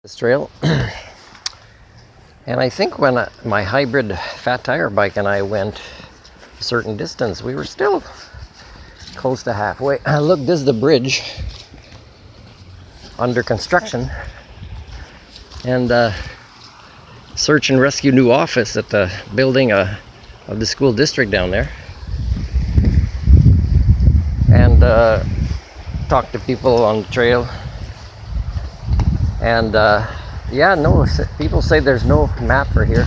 This trail. And I think when my hybrid fat tire bike and I went a certain distance, we were still close to halfway. Look, this is the bridge under construction, and search and rescue new office at the building of the school district down there, and talk to people on the trail. And yeah, no, people say there's no map for here,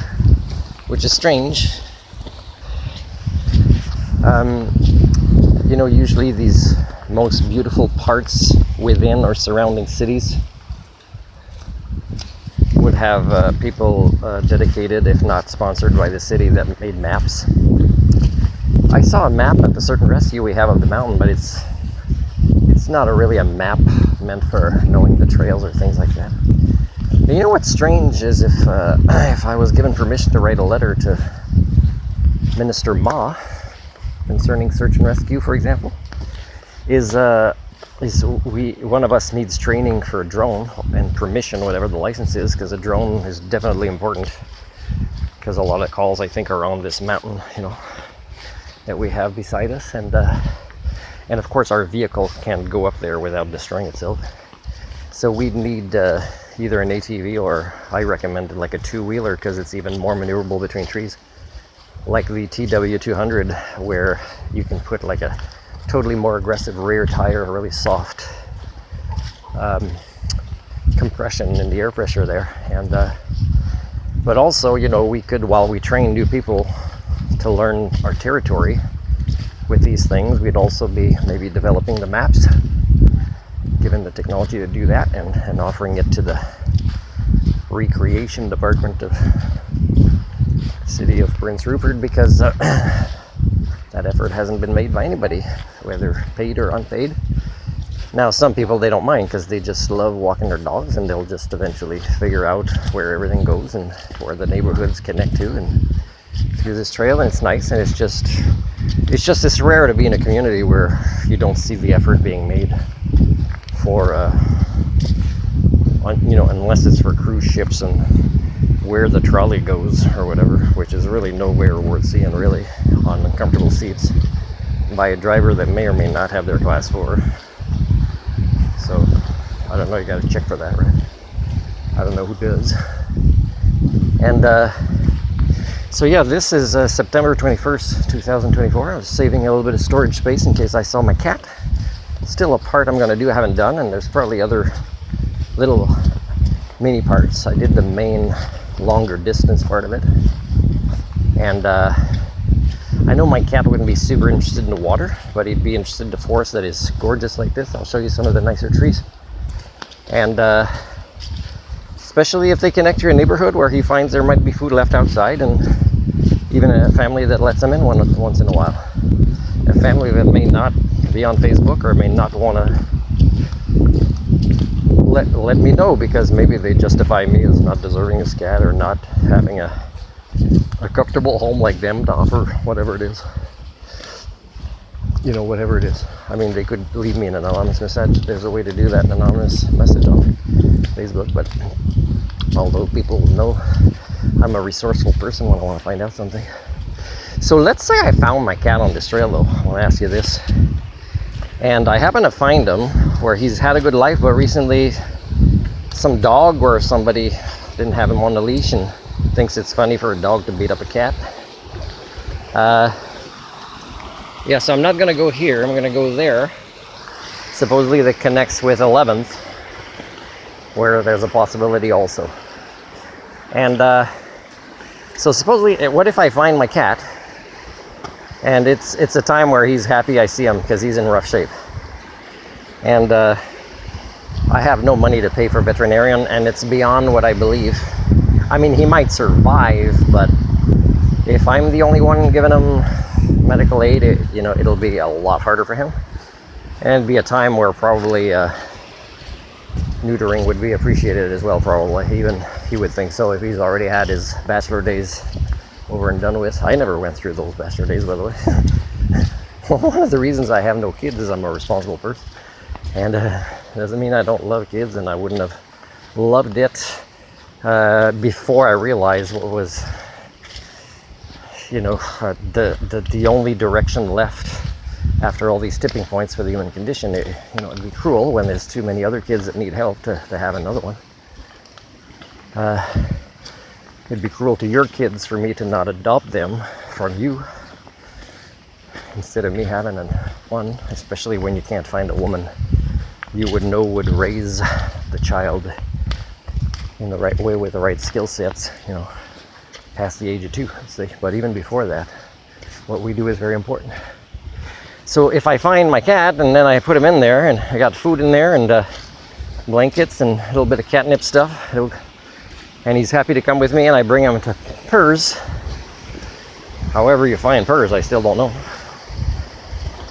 which is strange. You know, usually these most beautiful parts within or surrounding cities would have people dedicated, if not sponsored by the city, that made maps. I saw a map at the certain rescue we have of the mountain, but it's not really a map meant for knowing the trails or things like that. You know what's strange is if I was given permission to write a letter to Minister Ma concerning search and rescue, for example, one of us needs training for a drone and permission, whatever the license is, because a drone is definitely important, because a lot of calls I think are on this mountain, you know, that we have beside us, and of course our vehicle can't go up there without destroying itself. So we'd need either an ATV, or I recommended like a two-wheeler, because it's even more maneuverable between trees, like the TW200, where you can put like a totally more aggressive rear tire, really soft compression in the air pressure there. And but also, you know, we could, while we train new people to learn our territory with these things, we'd also be maybe developing the maps, given the technology to do that, and offering it to the recreation department of city of Prince Rupert, because that effort hasn't been made by anybody, whether paid or unpaid. Now some people, they don't mind, because they just love walking their dogs, and they'll just eventually figure out where everything goes and where the neighborhoods connect to and through this trail. And it's nice, and it's just it's rare to be in a community where you don't see the effort being made for you know, unless it's for cruise ships and where the trolley goes or whatever, which is really nowhere worth seeing, really, on uncomfortable seats by a driver that may or may not have their class 4. So I don't know, you gotta check for that, right? I don't know who does. And so yeah, this is September 21st, 2024. I was saving a little bit of storage space in case I saw my cat. Still a part I'm gonna do, I haven't done, and there's probably other little mini parts. I did the main longer distance part of it, and I know my cat wouldn't be super interested in the water, but he'd be interested in the forest that is gorgeous like this. I'll show you some of the nicer trees, and especially if they connect to a neighborhood where he finds there might be food left outside, and even a family that lets them in once in a while. A family that may not be on Facebook, or may not want to let me know, because maybe they justify me as not deserving this cat, or not having a comfortable home like them to offer whatever it is. You know, whatever it is. I mean, they could leave me an anonymous message. There's a way to do that, an anonymous message on Facebook, but although people know I'm a resourceful person when I want to find out something. So let's say I found my cat on this trail, though. I want to ask you this. And I happen to find him where he's had a good life, but recently some dog or somebody didn't have him on the leash and thinks it's funny for a dog to beat up a cat. Yeah, so I'm not going to go here. I'm going to go there. Supposedly that connects with 11th, where there's a possibility also. And so supposedly, what if I find my cat, and it's a time where he's happy I see him, because he's in rough shape, and I have no money to pay for a veterinarian, and it's beyond what I believe. I mean, he might survive, but if I'm the only one giving him medical aid, you know, it'll be a lot harder for him, and it'd be a time where probably neutering would be appreciated as well. Probably even he would think so, if he's already had his bachelor days over and done with. I never went through those bachelor days, by the way. Well, one of the reasons I have no kids is I'm a responsible person, and doesn't mean I don't love kids, and I wouldn't have loved it before I realized what was, the only direction left after all these tipping points for the human condition. It'd be cruel when there's too many other kids that need help to have another one. It'd be cruel to your kids for me to not adopt them from you instead of me having one, especially when you can't find a woman you would raise the child in the right way with the right skill sets, past the age of 2. But even before that, what we do is very important. So if I find my cat and then I put him in there and I got food in there and blankets and a little bit of catnip stuff, and he's happy to come with me, and I bring him to PERS. However you find PERS, I still don't know.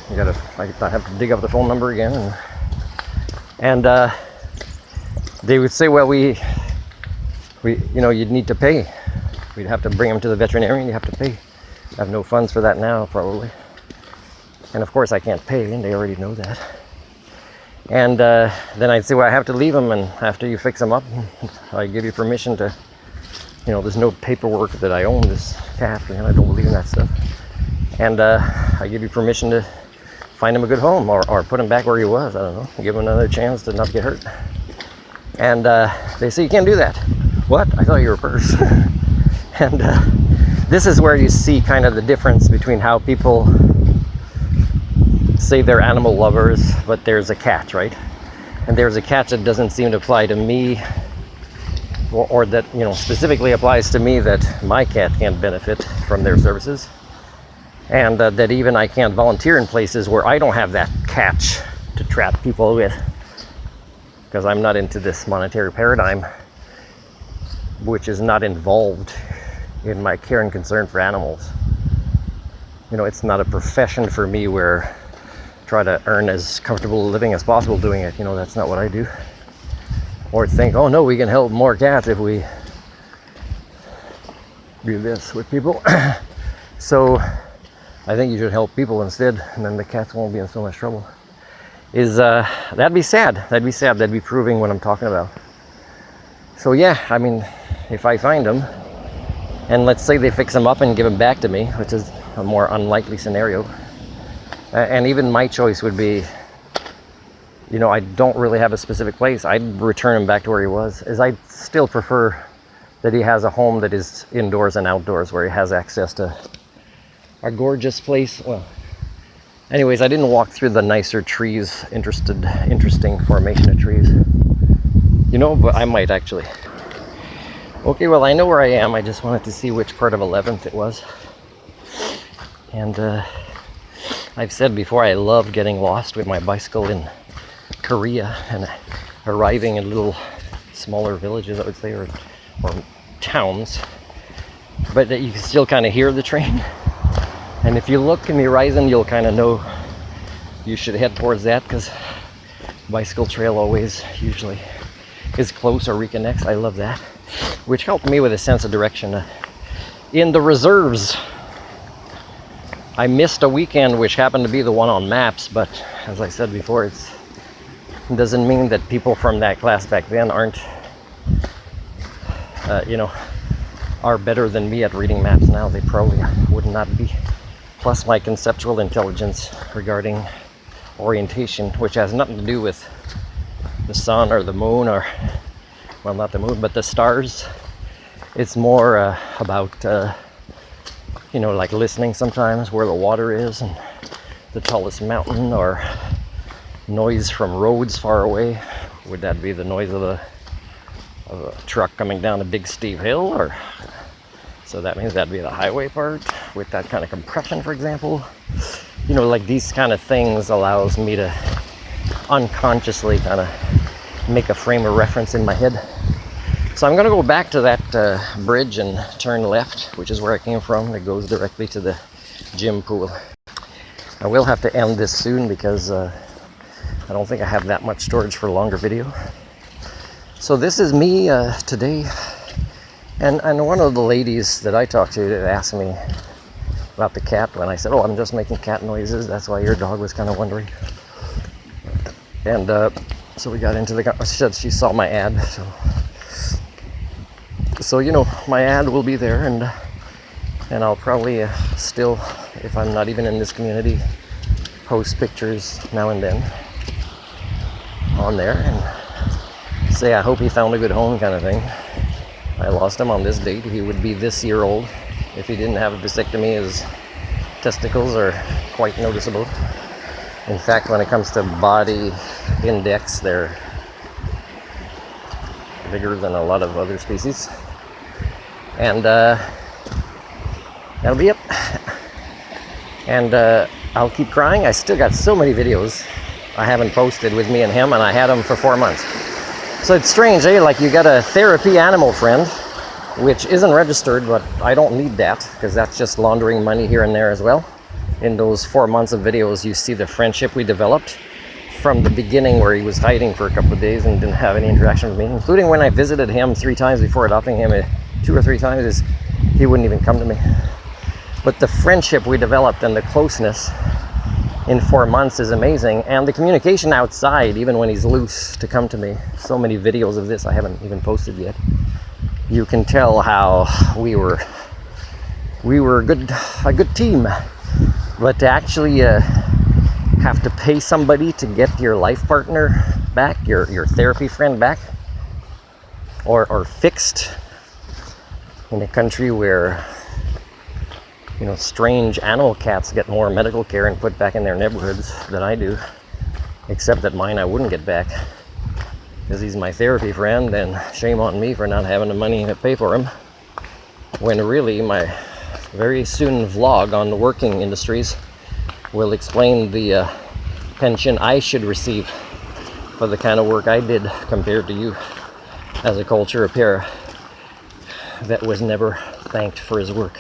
I have to dig up the phone number again, and they would say, well, we you'd need to pay. We'd have to bring him to the veterinarian. You have to pay. I have no funds for that now, probably. And of course I can't pay, and they already know that. And then I'd say, well, I have to leave him, and after you fix him up, I give you permission to, there's no paperwork that I own this cat, I don't believe in that stuff. And I give you permission to find him a good home, or put him back where he was, I don't know, give him another chance to not get hurt. And they say, you can't do that. What? I thought you were PERS. And this is where you see kind of the difference between how people say they're animal lovers, but there's a catch, right? And there's a catch that doesn't seem to apply to me, or that, specifically applies to me, that my cat can't benefit from their services. And that even I can't volunteer in places where I don't have that catch to trap people with, because I'm not into this monetary paradigm, which is not involved in my care and concern for animals. It's not a profession for me where I try to earn as comfortable a living as possible doing it. That's not what I do. Or think, oh no, we can help more cats if we do this with people. So I think you should help people instead, and then the cats won't be in so much trouble. That'd be sad. That'd be proving what I'm talking about. So yeah, if I find them, and let's say they fix them up and give them back to me, which is a more unlikely scenario, and even my choice would be, I don't really have a specific place. I'd return him back to where he was, as I still prefer that he has a home that is indoors and outdoors, where he has access to a gorgeous place. Well, anyways, I didn't walk through the nicer trees, interesting formation of trees, but I might actually. Okay, well, I know where I am. I just wanted to see which part of 11th it was. And I've said before, I love getting lost with my bicycle in Korea and arriving in little smaller villages, I would say, or towns, but that you can still kind of hear the train. And if you look in the horizon, you'll kind of know you should head towards that, because bicycle trail always usually is close or reconnects. I love that, which helped me with a sense of direction. In the reserves, I missed a weekend which happened to be the one on maps, but as I said before, it doesn't mean that people from that class back then aren't, are better than me at reading maps now. They probably would not be. Plus my conceptual intelligence regarding orientation, which has nothing to do with the sun or the moon, or, well, not the moon, but the stars. It's more about, like listening sometimes where the water is and the tallest mountain, or noise from roads far away. Would that be the noise of a truck coming down a big steep hill? Or so that means that'd be the highway part with that kind of compression, for example. Like these kind of things allows me to unconsciously kind of make a frame of reference in my head. So I'm going to go back to that bridge and turn left, which is where I came from. That goes directly to the gym pool. I will have to end this soon, because I don't think I have that much storage for a longer video. So this is me today. And one of the ladies that I talked to asked me about the cat when I said, oh, I'm just making cat noises. That's why your dog was kind of wondering. And so we got into she said she saw my ad. So So, you know, my ad will be there, and I'll probably still, if I'm not even in this community, post pictures now and then on there and say I hope he found a good home kind of thing. I lost him on this date. He would be this year old if he didn't have a vasectomy. His testicles are quite noticeable. In fact, when it comes to body index, they're bigger than a lot of other species. And that'll be it. And I'll keep crying. I still got so many videos I haven't posted with me and him, and I had them for 4 months. So it's strange, eh? Like, you got a therapy animal friend, which isn't registered, but I don't need that, because that's just laundering money here and there as well. In those 4 months of videos, you see the friendship we developed from the beginning, where he was hiding for a couple of days and didn't have any interaction with me, including when I visited him 3 times before adopting him. 2 or 3 times, he wouldn't even come to me. But the friendship we developed and the closeness in 4 months is amazing. And the communication outside, even when he's loose to come to me. So many videos of this I haven't even posted yet. You can tell how we were a good team. But to actually have to pay somebody to get your life partner back, your therapy friend back, or fixed in a country where, you know, strange animal cats get more medical care and put back in their neighborhoods than I do, except that mine I wouldn't get back because he's my therapy friend, and shame on me for not having the money to pay for him, when really my very soon vlog on the working industries will explain the pension I should receive for the kind of work I did compared to you as a culture repair that was never thanked for his work.